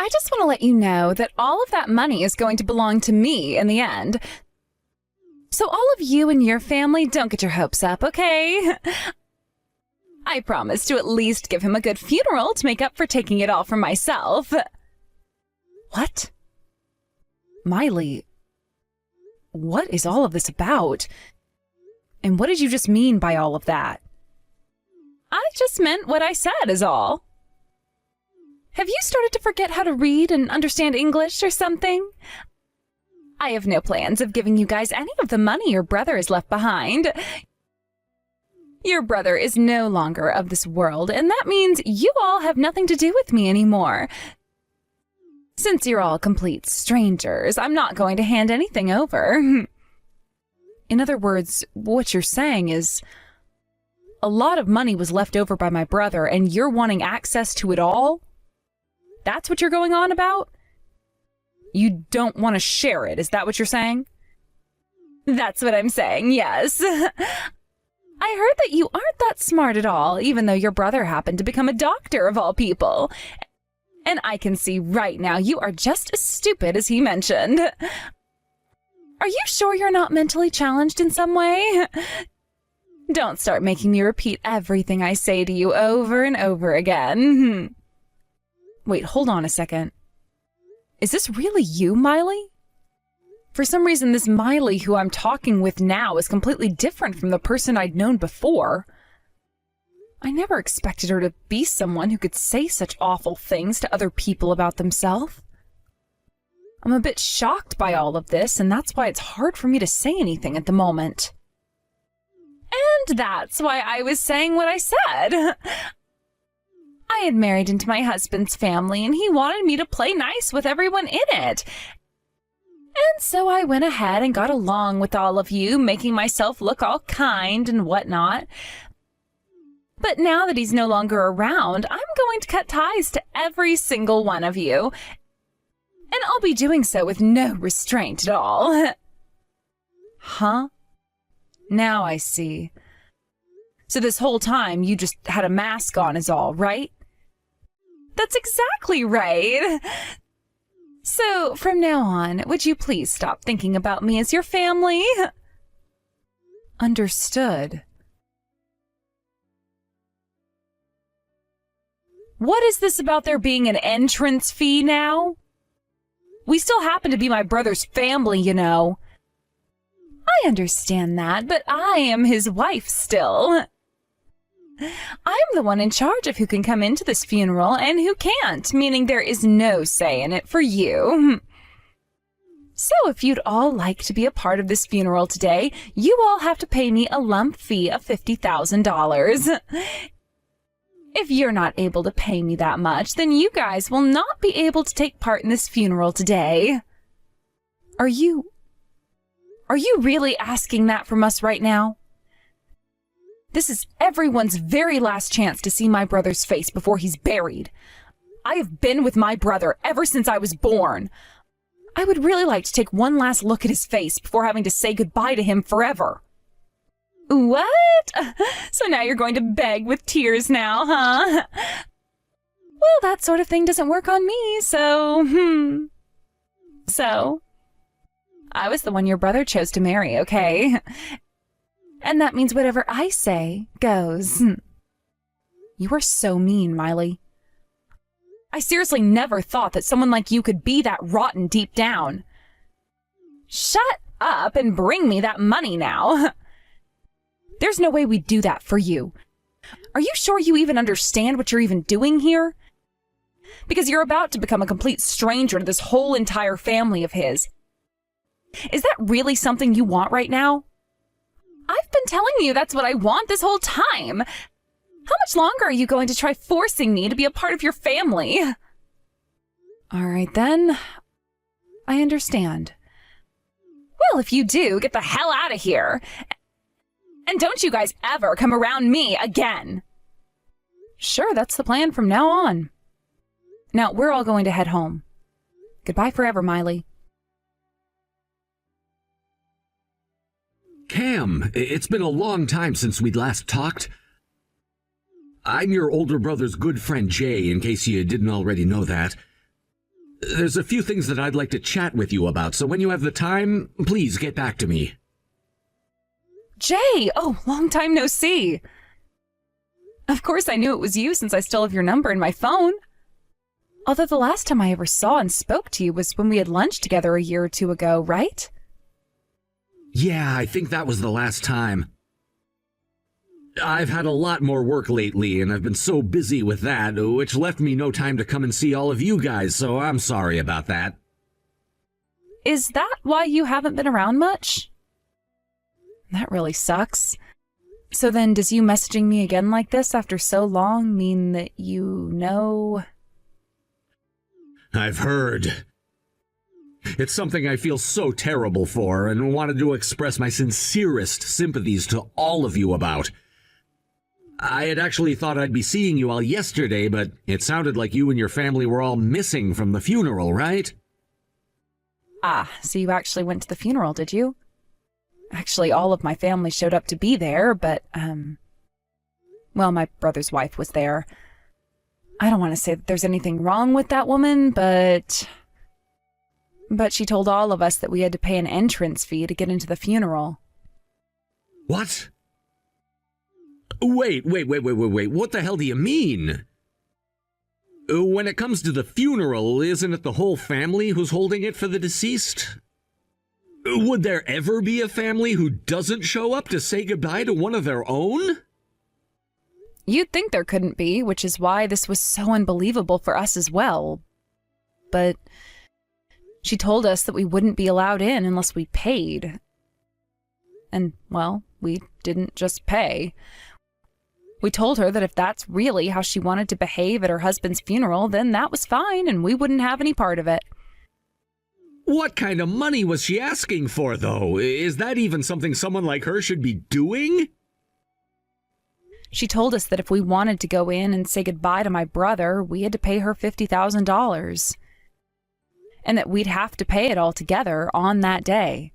I just want to let you know that all of that money is going to belong to me in the end. So all of you and your family, don't get your hopes up, okay? I promise to at least give him a good funeral to make up for taking it all from myself. What? Miley, what is all of this about? And what did you just mean by all of that? I just meant what I said is all. Have you started to forget how to read and understand English or something? I have no plans of giving you guys any of the money your brother has left behind. Your brother is no longer of this world, and that means you all have nothing to do with me anymore. Since you're all complete strangers, I'm not going to hand anything over. In other words, what you're saying is, a lot of money was left over by my brother, and you're wanting access to it all? That's what you're going on about? You don't want to share it, is that what you're saying? That's what I'm saying, yes. I heard that you aren't that smart at all, even though your brother happened to become a doctor of all people. And I can see right now you are just as stupid as he mentioned. Are you sure you're not mentally challenged in some way? Don't start making me repeat everything I say to you over and over again. Wait, hold on a second. Is this really you, Miley? For some reason, this Miley who I'm talking with now is completely different from the person I'd known before. I never expected her to be someone who could say such awful things to other people about themselves. I'm a bit shocked by all of this, and that's why it's hard for me to say anything at the moment. And that's why I was saying what I said. I had married into my husband's family, and he wanted me to play nice with everyone in it. And so I went ahead and got along with all of you, making myself look all kind and whatnot. But now that he's no longer around, I'm going to cut ties to every single one of you. And I'll be doing so with no restraint at all. Huh? Now I see. So this whole time you just had a mask on is all, right? That's exactly right. So from now on, would you please stop thinking about me as your family? Understood. What is this about there being an entrance fee now? We still happen to be my brother's family, you know. I understand that, but I am his wife still. I'm the one in charge of who can come into this funeral and who can't, meaning there is no say in it for you. So if you'd all like to be a part of this funeral today, you all have to pay me a lump fee of $50,000. If you're not able to pay me that much, then you guys will not be able to take part in this funeral today. Are you really asking that from us right now? This is everyone's very last chance to see my brother's face before he's buried. I have been with my brother ever since I was born. I would really like to take one last look at his face before having to say goodbye to him forever. What? So now you're going to beg with tears now, huh? Well, that sort of thing doesn't work on me, so, So, I was the one your brother chose to marry, okay? And that means whatever I say goes. You are so mean, Miley. I seriously never thought that someone like you could be that rotten deep down. Shut up and bring me that money now. There's no way we'd do that for you. Are you sure you even understand what you're even doing here? Because you're about to become a complete stranger to this whole entire family of his. Is that really something you want right now? I've been telling you that's what I want this whole time. How much longer are you going to try forcing me to be a part of your family? All right, then. I understand. Well, if you do, get the hell out of here. And don't you guys ever come around me again. Sure, that's the plan from now on. Now, we're all going to head home. Goodbye forever, Miley. Cam, it's been a long time since we'd last talked. I'm your older brother's good friend Jay, in case you didn't already know that. There's a few things that I'd like to chat with you about, so when you have the time, please get back to me. Jay! Oh, long time no see. Of course I knew it was you since I still have your number in my phone. Although the last time I ever saw and spoke to you was when we had lunch together a year or two ago, right? Yeah, I think that was the last time. I've had a lot more work lately, and I've been so busy with that, which left me no time to come and see all of you guys, so I'm sorry about that. Is that why you haven't been around much? That really sucks. So then, does you messaging me again like this after so long mean that you know? I've heard. It's something I feel so terrible for, and wanted to express my sincerest sympathies to all of you about. I had actually thought I'd be seeing you all yesterday, but it sounded like you and your family were all missing from the funeral, right? Ah, so you actually went to the funeral, did you? Actually, all of my family showed up to be there, but, well, my brother's wife was there. I don't want to say that there's anything wrong with that woman, but she told all of us that we had to pay an entrance fee to get into the funeral. What? Wait, what the hell do you mean? When it comes to the funeral, isn't it the whole family who's holding it for the deceased? Would there ever be a family who doesn't show up to say goodbye to one of their own? You'd think there couldn't be, which is why this was so unbelievable for us as well. But she told us that we wouldn't be allowed in unless we paid. And, well, we didn't just pay. We told her that if that's really how she wanted to behave at her husband's funeral, then that was fine and we wouldn't have any part of it. What kind of money was she asking for, though? Is that even something someone like her should be doing? She told us that if we wanted to go in and say goodbye to my brother, we had to pay her $50,000. And that we'd have to pay it all together on that day.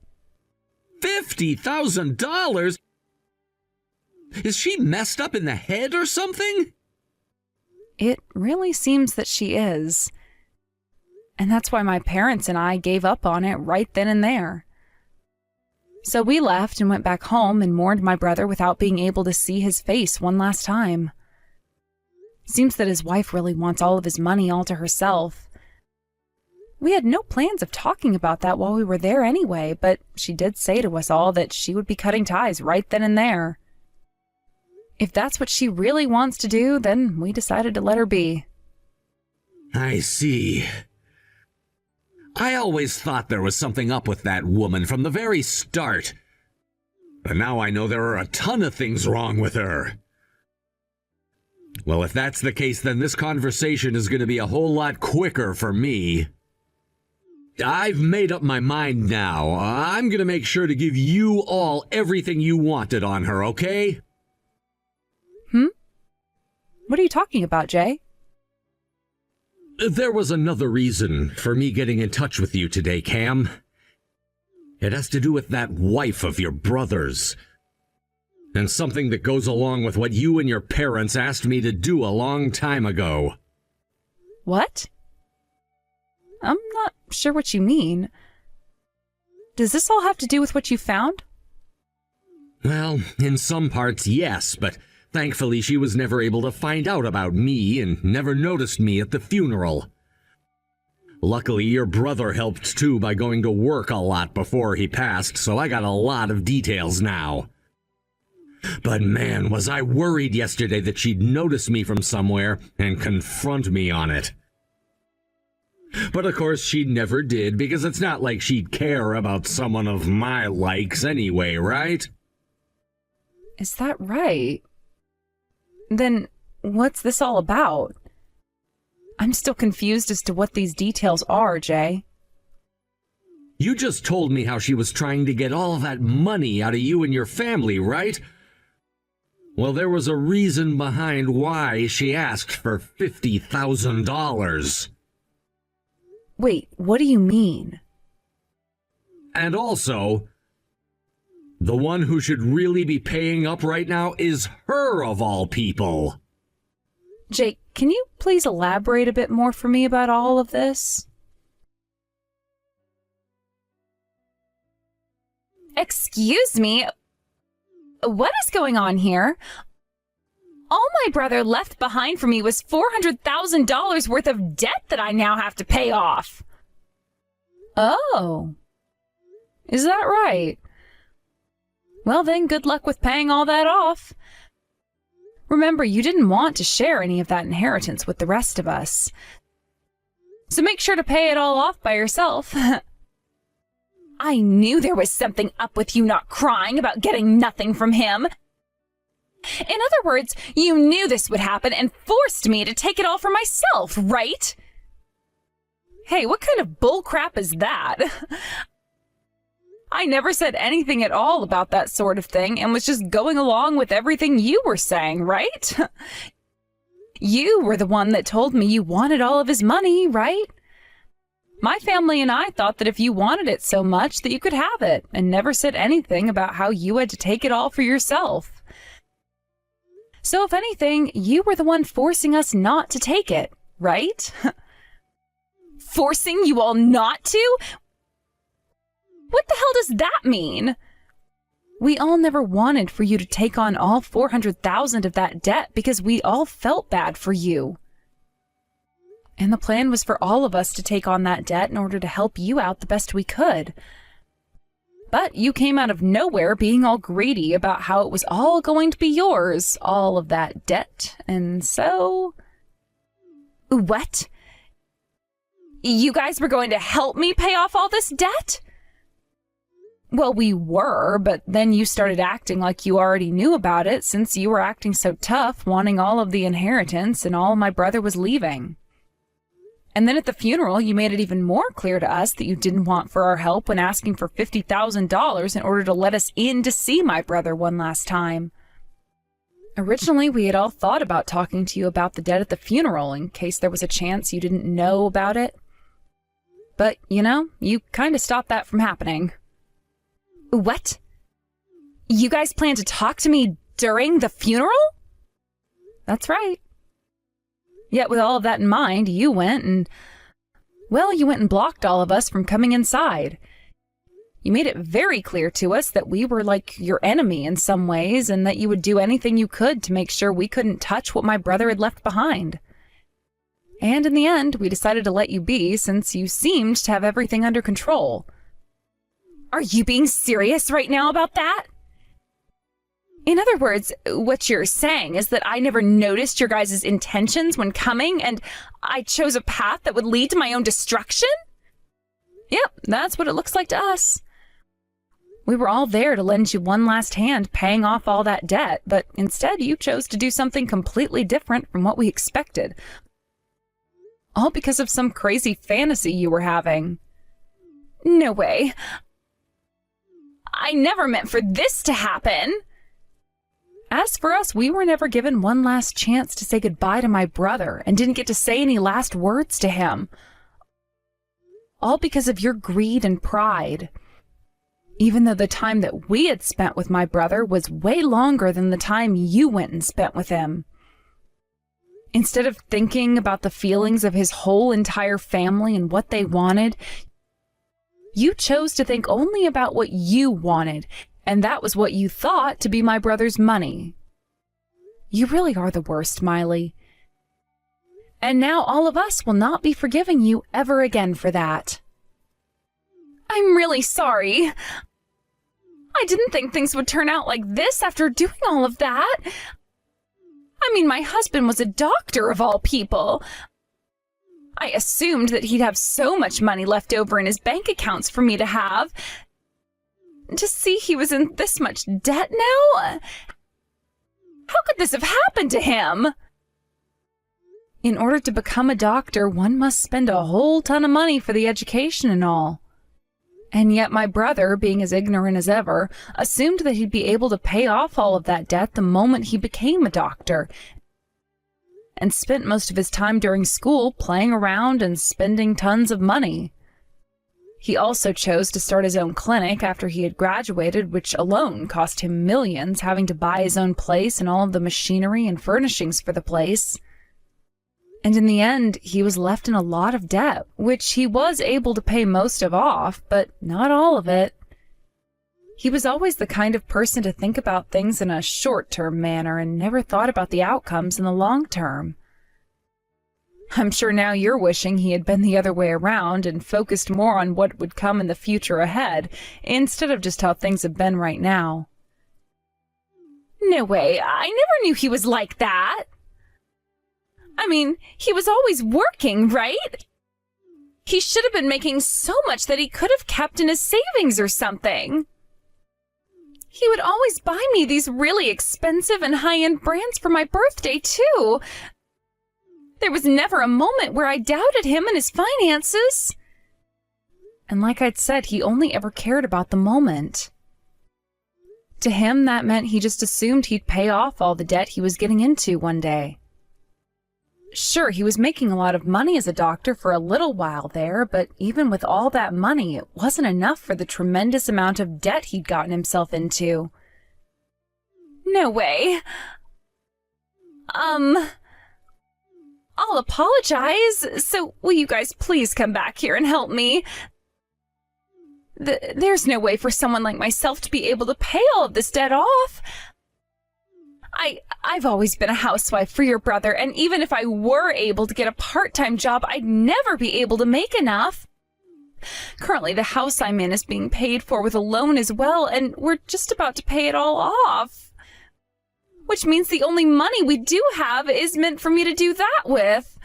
$50,000? Is she messed up in the head or something? It really seems that she is. And that's why my parents and I gave up on it right then and there. So we left and went back home and mourned my brother without being able to see his face one last time. Seems that his wife really wants all of his money all to herself. We had no plans of talking about that while we were there anyway, but she did say to us all that she would be cutting ties right then and there. If that's what she really wants to do, then we decided to let her be. I see. I always thought there was something up with that woman from the very start. But now I know there are a ton of things wrong with her. Well, if that's the case, then this conversation is going to be a whole lot quicker for me. I've made up my mind now. I'm going to make sure to give you all everything you wanted on her, okay? What are you talking about, Jay? There was another reason for me getting in touch with you today, Cam. It has to do with that wife of your brother's. And something that goes along with what you and your parents asked me to do a long time ago. What? I'm not sure what you mean. Does this all have to do with what you found? Well, in some parts, yes, but thankfully she was never able to find out about me and never noticed me at the funeral. Luckily, your brother helped too by going to work a lot before he passed, so I got a lot of details now. But man, was I worried yesterday that she'd notice me from somewhere and confront me on it. But of course she never did, because it's not like she'd care about someone of my likes anyway, right? Is that right? Then what's this all about? I'm still confused as to what these details are, Jay. You just told me how she was trying to get all that money out of you and your family, right? Well, there was a reason behind why she asked for $50,000. Wait, what do you mean? And also, the one who should really be paying up right now is her of all people. Jake, can you please elaborate a bit more for me about all of this? Excuse me? What is going on here? All my brother left behind for me was $400,000 worth of debt that I now have to pay off. Oh. Is that right? Well then, good luck with paying all that off. Remember, you didn't want to share any of that inheritance with the rest of us. So make sure to pay it all off by yourself. I knew there was something up with you not crying about getting nothing from him. In other words, you knew this would happen and forced me to take it all for myself, right? Hey, what kind of bullcrap is that? I never said anything at all about that sort of thing and was just going along with everything you were saying, right? You were the one that told me you wanted all of his money, right? My family and I thought that if you wanted it so much that you could have it, and never said anything about how you had to take it all for yourself. So if anything, you were the one forcing us not to take it, right? Forcing you all not to? What the hell does that mean? We all never wanted for you to take on all $400,000 of that debt because we all felt bad for you. And the plan was for all of us to take on that debt in order to help you out the best we could. But you came out of nowhere being all greedy about how it was all going to be yours, all of that debt, and so... What? You guys were going to help me pay off all this debt? Well, we were, but then you started acting like you already knew about it since you were acting so tough, wanting all of the inheritance and all my brother was leaving. And then at the funeral, you made it even more clear to us that you didn't want for our help when asking for $50,000 in order to let us in to see my brother one last time. Originally, we had all thought about talking to you about the debt at the funeral in case there was a chance you didn't know about it. But, you know, you kind of stopped that from happening. What? You guys plan to talk to me during the funeral? That's right. Yet with all of that in mind, you went and blocked all of us from coming inside. You made it very clear to us that we were like your enemy in some ways and that you would do anything you could to make sure we couldn't touch what my brother had left behind. And in the end, we decided to let you be since you seemed to have everything under control. Are you being serious right now about that? In other words, what you're saying is that I never noticed your guys' intentions when coming, and I chose a path that would lead to my own destruction? Yep, that's what it looks like to us. We were all there to lend you one last hand paying off all that debt, but instead you chose to do something completely different from what we expected. All because of some crazy fantasy you were having. No way. I never meant for this to happen. As for us, we were never given one last chance to say goodbye to my brother and didn't get to say any last words to him. All because of your greed and pride. Even though the time that we had spent with my brother was way longer than the time you went and spent with him. Instead of thinking about the feelings of his whole entire family and what they wanted, you chose to think only about what you wanted, and that was what you thought to be my brother's money. You really are the worst, Miley. And now all of us will not be forgiving you ever again for that. I'm really sorry. I didn't think things would turn out like this after doing all of that. I mean, my husband was a doctor of all people. I assumed that he'd have so much money left over in his bank accounts for me to have. To see he was in this much debt now? How could this have happened to him? In order to become a doctor, one must spend a whole ton of money for the education and all. And yet my brother, being as ignorant as ever, assumed that he'd be able to pay off all of that debt the moment he became a doctor, and spent most of his time during school playing around and spending tons of money. He also chose to start his own clinic after he had graduated, which alone cost him millions, having to buy his own place and all of the machinery and furnishings for the place. And in the end, he was left in a lot of debt, which he was able to pay most of off, but not all of it. He was always the kind of person to think about things in a short-term manner and never thought about the outcomes in the long term. I'm sure now you're wishing he had been the other way around and focused more on what would come in the future ahead, instead of just how things have been right now. No way, I never knew he was like that. I mean, he was always working, right? He should have been making so much that he could have kept in his savings or something. He would always buy me these really expensive and high-end brands for my birthday, too. There was never a moment where I doubted him and his finances. And like I'd said, he only ever cared about the moment. To him, that meant he just assumed he'd pay off all the debt he was getting into one day. Sure, he was making a lot of money as a doctor for a little while there, but even with all that money, it wasn't enough for the tremendous amount of debt he'd gotten himself into. No way. I'll apologize, so will you guys please come back here and help me? There's no way for someone like myself to be able to pay all of this debt off. I've always been a housewife for your brother, and even if I were able to get a part-time job, I'd never be able to make enough. Currently, the house I'm in is being paid for with a loan as well, and we're just about to pay it all off. Which means the only money we do have is meant for me to do that with.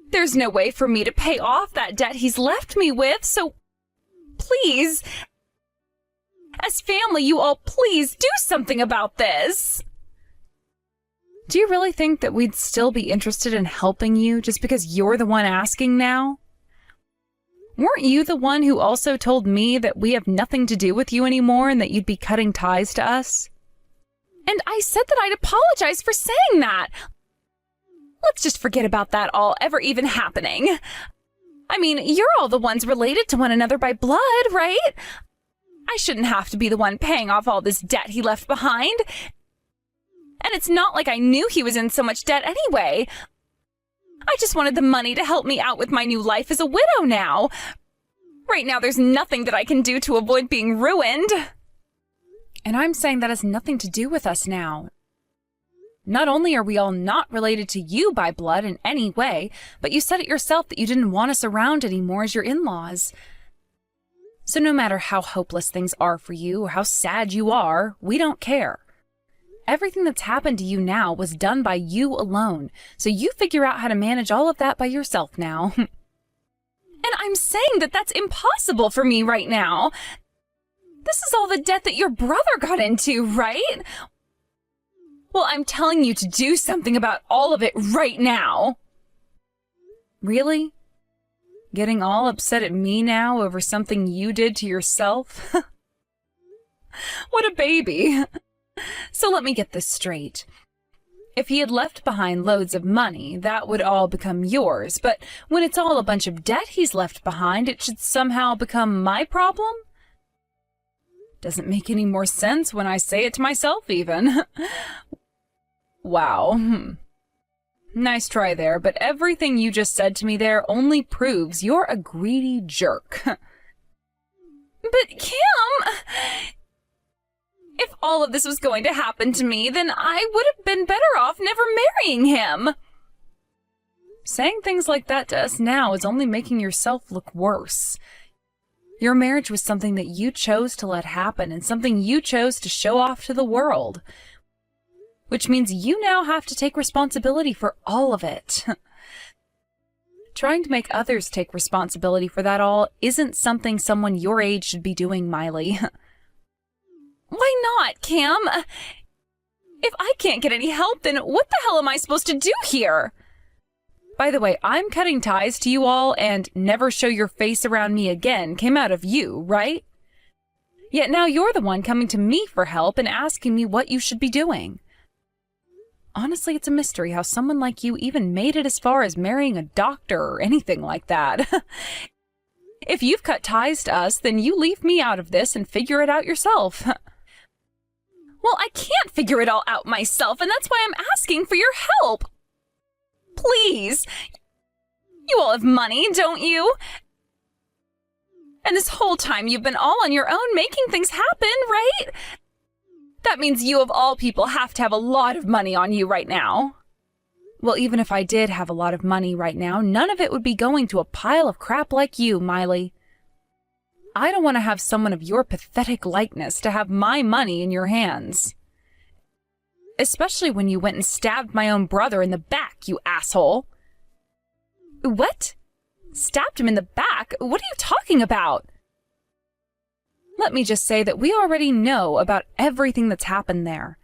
There's no way for me to pay off that debt he's left me with, so please, as family, you all please do something about this. Do you really think that we'd still be interested in helping you just because you're the one asking now? Weren't you the one who also told me that we have nothing to do with you anymore and that you'd be cutting ties to us? And I said that I'd apologize for saying that. Let's just forget about that all ever even happening. I mean, you're all the ones related to one another by blood, right? I shouldn't have to be the one paying off all this debt he left behind. And it's not like I knew he was in so much debt anyway. I just wanted the money to help me out with my new life as a widow now. Right now, there's nothing that I can do to avoid being ruined. And I'm saying that has nothing to do with us now. Not only are we all not related to you by blood in any way, but you said it yourself that you didn't want us around anymore as your in-laws. So no matter how hopeless things are for you or how sad you are, we don't care. Everything that's happened to you now was done by you alone, so you figure out how to manage all of that by yourself now. And I'm saying that that's impossible for me right now. This is all the debt that your brother got into, right? Well, I'm telling you to do something about all of it right now. Really? Getting all upset at me now over something you did to yourself? What a baby. So let me get this straight. If he had left behind loads of money, that would all become yours, but when it's all a bunch of debt he's left behind, it should somehow become my problem? Doesn't make any more sense when I say it to myself, even. Wow. Nice try there, but everything you just said to me there only proves you're a greedy jerk. But Kim, if all of this was going to happen to me, then I would have been better off never marrying him. Saying things like that to us now is only making yourself look worse. Your marriage was something that you chose to let happen and something you chose to show off to the world. Which means you now have to take responsibility for all of it. Trying to make others take responsibility for that all isn't something someone your age should be doing, Miley. Why not, Kim? If I can't get any help, then what the hell am I supposed to do here? By the way, I'm cutting ties to you all, and never show your face around me again came out of you, right? Yet now you're the one coming to me for help and asking me what you should be doing. Honestly, it's a mystery how someone like you even made it as far as marrying a doctor or anything like that. If you've cut ties to us, then you leave me out of this and figure it out yourself. Well, I can't figure it all out myself, and that's why I'm asking for your help. Please. You all have money, don't you? And this whole time you've been all on your own making things happen, right? That means you of all people have to have a lot of money on you right now. Well, even if I did have a lot of money right now, none of it would be going to a pile of crap like you, Miley. I don't want to have someone of your pathetic likeness to have my money in your hands. Especially when you went and stabbed my own brother in the back, you asshole. What? Stabbed him in the back? What are you talking about? Let me just say that we already know about everything that's happened there.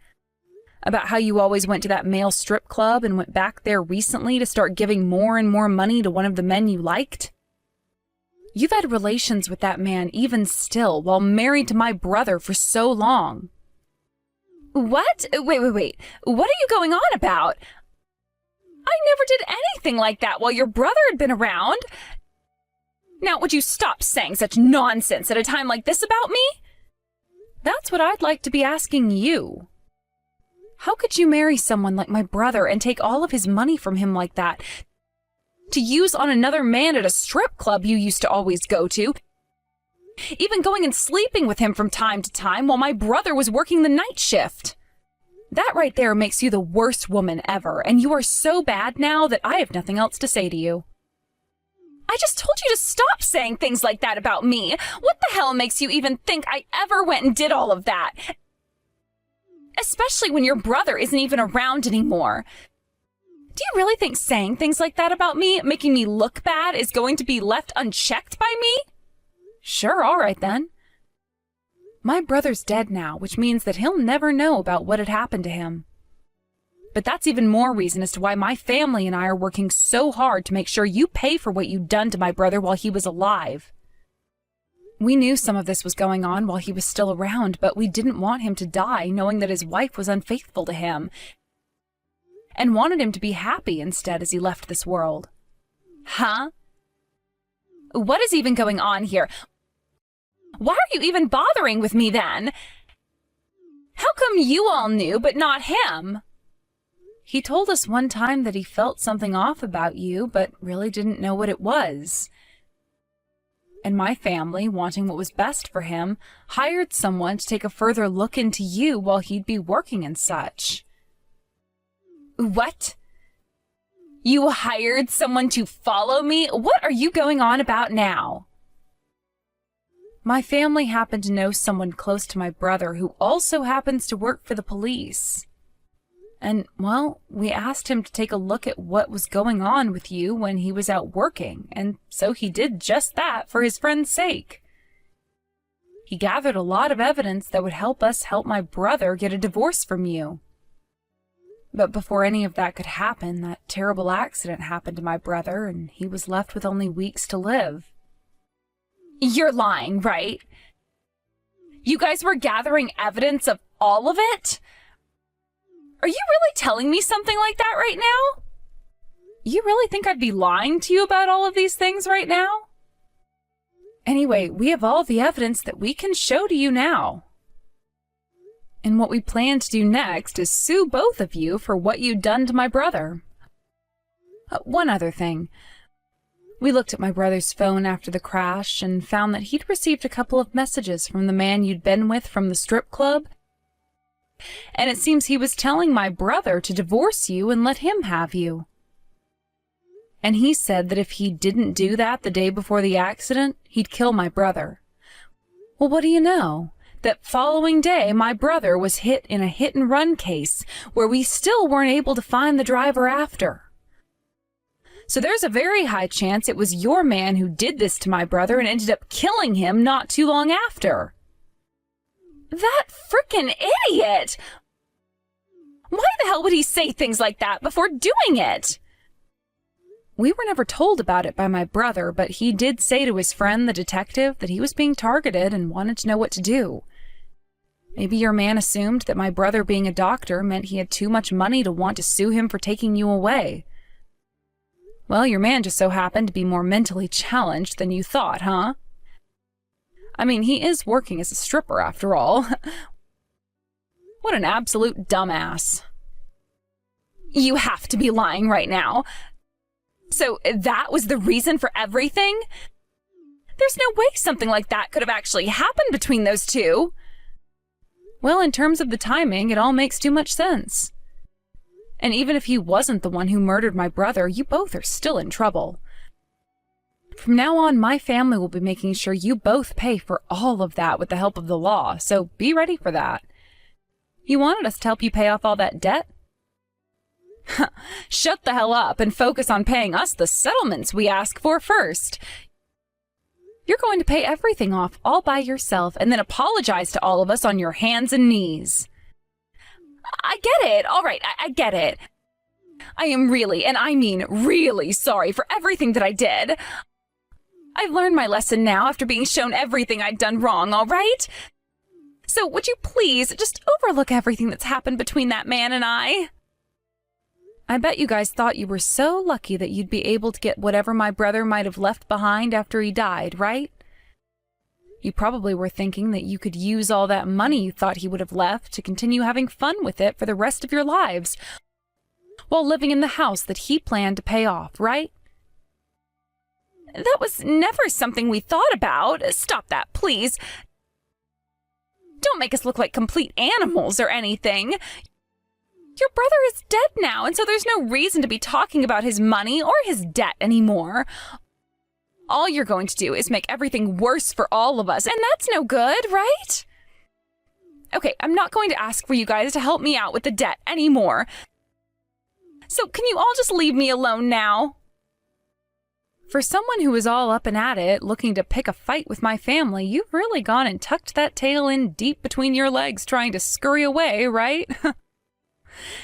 About how you always went to that male strip club and went back there recently to start giving more and more money to one of the men you liked. You've had relations with that man even still while married to my brother for so long. What? Wait. What are you going on about? I never did anything like that while your brother had been around. Now, would you stop saying such nonsense at a time like this about me? That's what I'd like to be asking you. How could you marry someone like my brother and take all of his money from him like that? To use on another man at a strip club you used to always go to? Even going and sleeping with him from time to time while my brother was working the night shift. That right there makes you the worst woman ever, and you are so bad now that I have nothing else to say to you. I just told you to stop saying things like that about me. What the hell makes you even think I ever went and did all of that? Especially when your brother isn't even around anymore. Do you really think saying things like that about me, making me look bad, is going to be left unchecked by me? Sure, all right then. My brother's dead now, which means that he'll never know about what had happened to him. But that's even more reason as to why my family and I are working so hard to make sure you pay for what you'd done to my brother while he was alive. We knew some of this was going on while he was still around, but we didn't want him to die knowing that his wife was unfaithful to him, and wanted him to be happy instead as he left this world. Huh? What is even going on here? Why are you even bothering with me then? How come you all knew but not him? He told us one time that he felt something off about you, but really didn't know what it was. And my family, wanting what was best for him, hired someone to take a further look into you while he'd be working and such. What? You hired someone to follow me? What are you going on about now? My family happened to know someone close to my brother who also happens to work for the police. And, well, we asked him to take a look at what was going on with you when he was out working, and so he did just that for his friend's sake. He gathered a lot of evidence that would help us help my brother get a divorce from you. But before any of that could happen, that terrible accident happened to my brother, and he was left with only weeks to live. You're lying, right? You guys were gathering evidence of all of it? Are you really telling me something like that right now? You really think I'd be lying to you about all of these things right now? Anyway, we have all the evidence that we can show to you now. And what we plan to do next is sue both of you for what you'd done to my brother. One other thing. We looked at my brother's phone after the crash and found that he'd received a couple of messages from the man you'd been with from the strip club. And it seems he was telling my brother to divorce you and let him have you. And he said that if he didn't do that the day before the accident, he'd kill my brother. Well, what do you know? That following day, my brother was hit in a hit-and-run case where we still weren't able to find the driver after. So there's a very high chance it was your man who did this to my brother and ended up killing him not too long after. That frickin' idiot! Why the hell would he say things like that before doing it? We were never told about it by my brother, but he did say to his friend, the detective, that he was being targeted and wanted to know what to do. Maybe your man assumed that my brother being a doctor meant he had too much money to want to sue him for taking you away. Well, your man just so happened to be more mentally challenged than you thought, huh? I mean, he is working as a stripper after all. What an absolute dumbass. You have to be lying right now. So that was the reason for everything? There's no way something like that could have actually happened between those two. Well, in terms of the timing, it all makes too much sense. And even if he wasn't the one who murdered my brother, you both are still in trouble. From now on, my family will be making sure you both pay for all of that with the help of the law, so be ready for that. You wanted us to help you pay off all that debt? Shut the hell up and focus on paying us the settlements we ask for first. You're going to pay everything off all by yourself and then apologize to all of us on your hands and knees. I get it. All right, I get it. I am really, and I mean really sorry for everything that I did. I've learned my lesson now after being shown everything I'd done wrong, all right? So would you please just overlook everything that's happened between that man and I? I bet you guys thought you were so lucky that you'd be able to get whatever my brother might have left behind after he died, right? You probably were thinking that you could use all that money you thought he would have left to continue having fun with it for the rest of your lives, while living in the house that he planned to pay off, right? That was never something we thought about. Stop that, please. Don't make us look like complete animals or anything. Your brother is dead now, and so there's no reason to be talking about his money or his debt anymore. All you're going to do is make everything worse for all of us, and that's no good, right? Okay, I'm not going to ask for you guys to help me out with the debt anymore. So can you all just leave me alone now? For someone who is all up and at it, looking to pick a fight with my family, you've really gone and tucked that tail in deep between your legs trying to scurry away, right?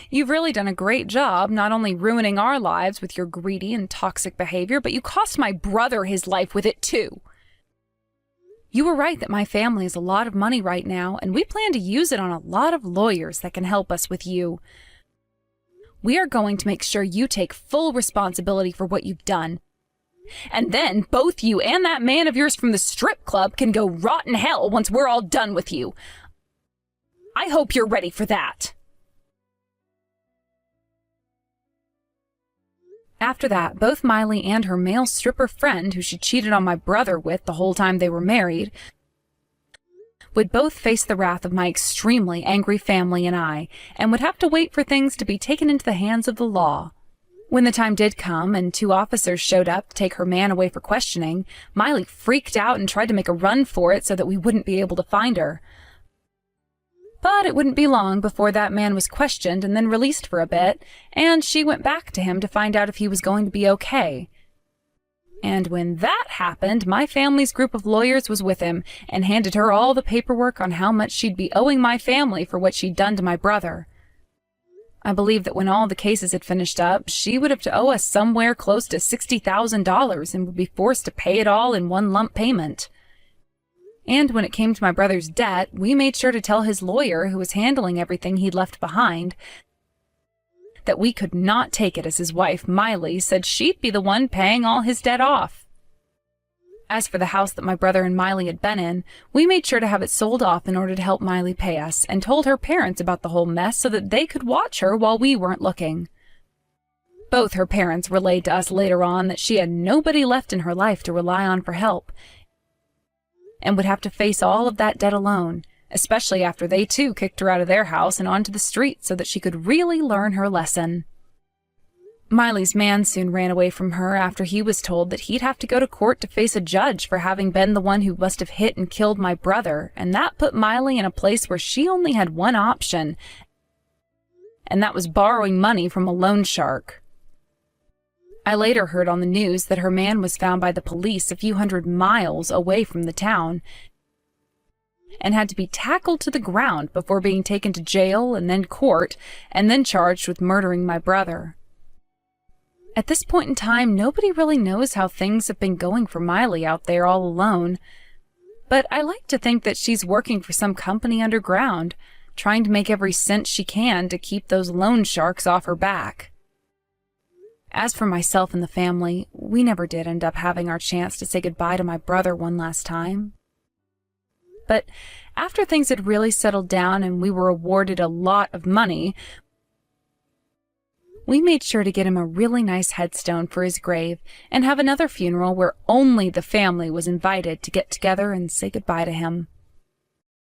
You've really done a great job not only ruining our lives with your greedy and toxic behavior, but you cost my brother his life with it too. You were right that my family has a lot of money right now, and we plan to use it on a lot of lawyers that can help us with you. We are going to make sure you take full responsibility for what you've done. And then both you and that man of yours from the strip club can go rot in hell once we're all done with you. I hope you're ready for that. After that, both Miley and her male stripper friend, who she cheated on my brother with the whole time they were married, would both face the wrath of my extremely angry family and I, and would have to wait for things to be taken into the hands of the law. When the time did come and 2 officers showed up to take her man away for questioning, Miley freaked out and tried to make a run for it so that we wouldn't be able to find her. But it wouldn't be long before that man was questioned and then released for a bit, and she went back to him to find out if he was going to be okay. And when that happened, my family's group of lawyers was with him and handed her all the paperwork on how much she'd be owing my family for what she'd done to my brother. I believe that when all the cases had finished up, she would have to owe us somewhere close to $60,000 and would be forced to pay it all in one lump payment. And when it came to my brother's debt, we made sure to tell his lawyer, who was handling everything he'd left behind, that we could not take it as his wife, Miley, said she'd be the one paying all his debt off. As for the house that my brother and Miley had been in, we made sure to have it sold off in order to help Miley pay us, and told her parents about the whole mess so that they could watch her while we weren't looking. Both her parents relayed to us later on that she had nobody left in her life to rely on for help, and would have to face all of that debt alone, especially after they too kicked her out of their house and onto the street so that she could really learn her lesson. Miley's man soon ran away from her after he was told that he'd have to go to court to face a judge for having been the one who must have hit and killed my brother, and that put Miley in a place where she only had one option, and that was borrowing money from a loan shark. I later heard on the news that her man was found by the police a few hundred miles away from the town and had to be tackled to the ground before being taken to jail and then court and then charged with murdering my brother. At this point in time, nobody really knows how things have been going for Miley out there all alone, but I like to think that she's working for some company underground, trying to make every cent she can to keep those loan sharks off her back. As for myself and the family, we never did end up having our chance to say goodbye to my brother one last time. But after things had really settled down and we were awarded a lot of money, We made sure to get him a really nice headstone for his grave and have another funeral where only the family was invited to get together and say goodbye to him.